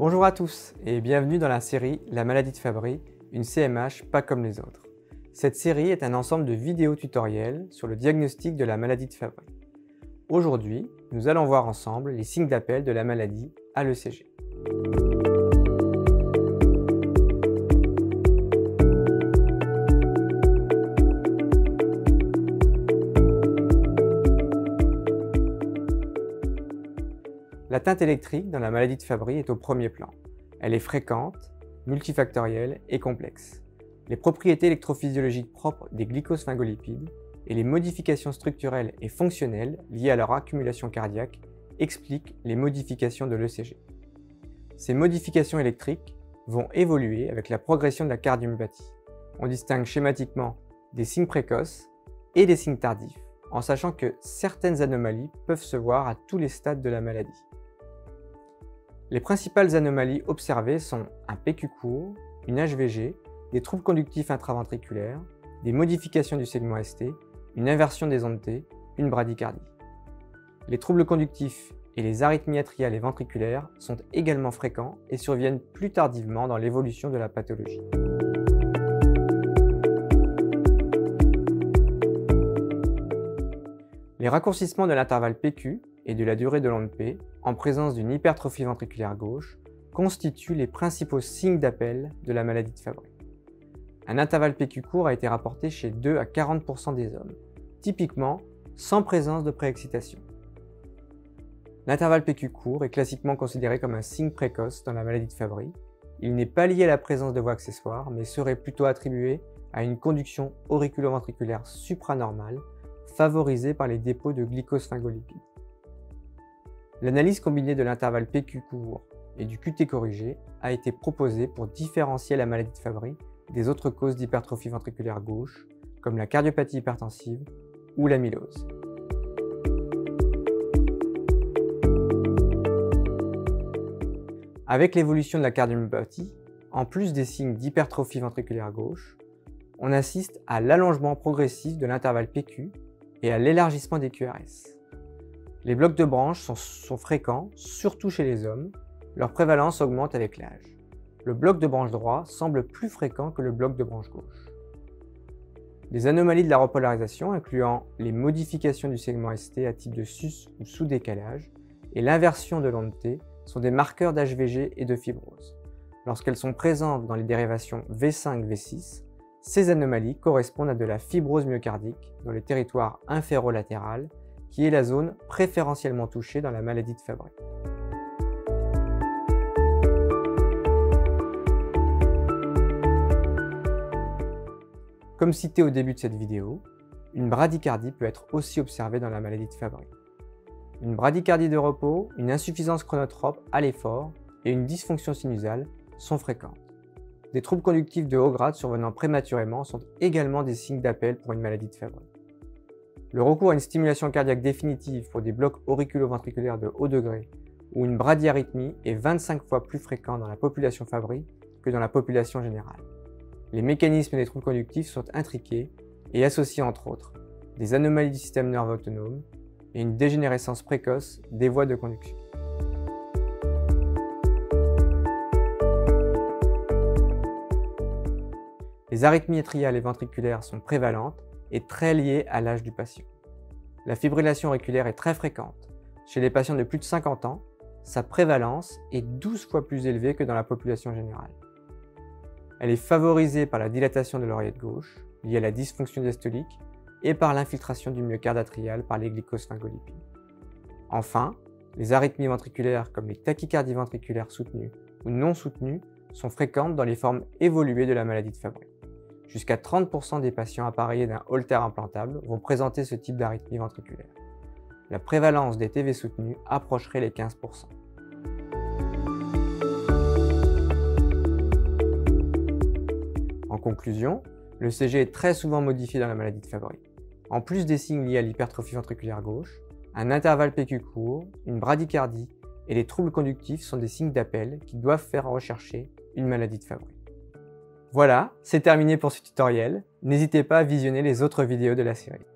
Bonjour à tous et bienvenue dans la série La maladie de Fabry, une CMH pas comme les autres. Cette série est un ensemble de vidéos tutoriels sur le diagnostic de la maladie de Fabry. Aujourd'hui, nous allons voir ensemble les signes d'appel de la maladie à l'ECG. L'atteinte électrique dans la maladie de Fabry est au premier plan. Elle est fréquente, multifactorielle et complexe. Les propriétés électrophysiologiques propres des glycosphingolipides et les modifications structurelles et fonctionnelles liées à leur accumulation cardiaque expliquent les modifications de l'ECG. Ces modifications électriques vont évoluer avec la progression de la cardiomyopathie. On distingue schématiquement des signes précoces et des signes tardifs, en sachant que certaines anomalies peuvent se voir à tous les stades de la maladie. Les principales anomalies observées sont un PQ court, une HVG, des troubles conductifs intraventriculaires, des modifications du segment ST, une inversion des ondes T, une bradycardie. Les troubles conductifs et les arythmies atriales et ventriculaires sont également fréquents et surviennent plus tardivement dans l'évolution de la pathologie. Les raccourcissements de l'intervalle PQ et de la durée de l'onde P, en présence d'une hypertrophie ventriculaire gauche, constituent les principaux signes d'appel de la maladie de Fabry. Un intervalle PQ court a été rapporté chez 2 à 40% des hommes, typiquement sans présence de préexcitation. L'intervalle PQ court est classiquement considéré comme un signe précoce dans la maladie de Fabry. Il n'est pas lié à la présence de voies accessoires, mais serait plutôt attribué à une conduction auriculo-ventriculaire supranormale favorisée par les dépôts de glycosphingolipides. L'analyse combinée de l'intervalle PQ court et du QT corrigé a été proposée pour différencier la maladie de Fabry des autres causes d'hypertrophie ventriculaire gauche, comme la cardiopathie hypertensive ou l'amylose. Avec l'évolution de la cardiomyopathie, en plus des signes d'hypertrophie ventriculaire gauche, on assiste à l'allongement progressif de l'intervalle PQ et à l'élargissement des QRS. Les blocs de branches sont fréquents, surtout chez les hommes. Leur prévalence augmente avec l'âge. Le bloc de branche droit semble plus fréquent que le bloc de branche gauche. Des anomalies de la repolarisation, incluant les modifications du segment ST à type de sus ou sous-décalage et l'inversion de l'onde T, sont des marqueurs d'HVG et de fibrose. Lorsqu'elles sont présentes dans les dérivations V5-V6, ces anomalies correspondent à de la fibrose myocardique dans le territoire inférolatéral, qui est la zone préférentiellement touchée dans la maladie de Fabry. Comme cité au début de cette vidéo, une bradycardie peut être aussi observée dans la maladie de Fabry. Une bradycardie de repos, une insuffisance chronotrope à l'effort et une dysfonction sinusale sont fréquentes. Des troubles conductifs de haut grade survenant prématurément sont également des signes d'appel pour une maladie de Fabry. Le recours à une stimulation cardiaque définitive pour des blocs auriculo-ventriculaires de haut degré ou une bradyarythmie est 25 fois plus fréquent dans la population Fabry que dans la population générale. Les mécanismes des troubles conductifs sont intriqués et associent entre autres des anomalies du système nerveux autonome et une dégénérescence précoce des voies de conduction. Les arythmies atriales et ventriculaires sont prévalentes et très liées à l'âge du patient. La fibrillation auriculaire est très fréquente. Chez les patients de plus de 50 ans, sa prévalence est 12 fois plus élevée que dans la population générale. Elle est favorisée par la dilatation de l'oreillette gauche, liée à la dysfonction diastolique, et par l'infiltration du myocarde atrial par les glycosphingolipides. Enfin, les arythmies ventriculaires comme les tachycardies ventriculaires soutenues ou non soutenues sont fréquentes dans les formes évoluées de la maladie de Fabry. Jusqu'à 30% des patients appareillés d'un holter implantable vont présenter ce type d'arythmie ventriculaire. La prévalence des TV soutenus approcherait les 15%. En conclusion, l'ECG est très souvent modifié dans la maladie de Fabry. En plus des signes liés à l'hypertrophie ventriculaire gauche, un intervalle PQ court, une bradycardie et les troubles conductifs sont des signes d'appel qui doivent faire rechercher une maladie de Fabry. Voilà, c'est terminé pour ce tutoriel. N'hésitez pas à visionner les autres vidéos de la série.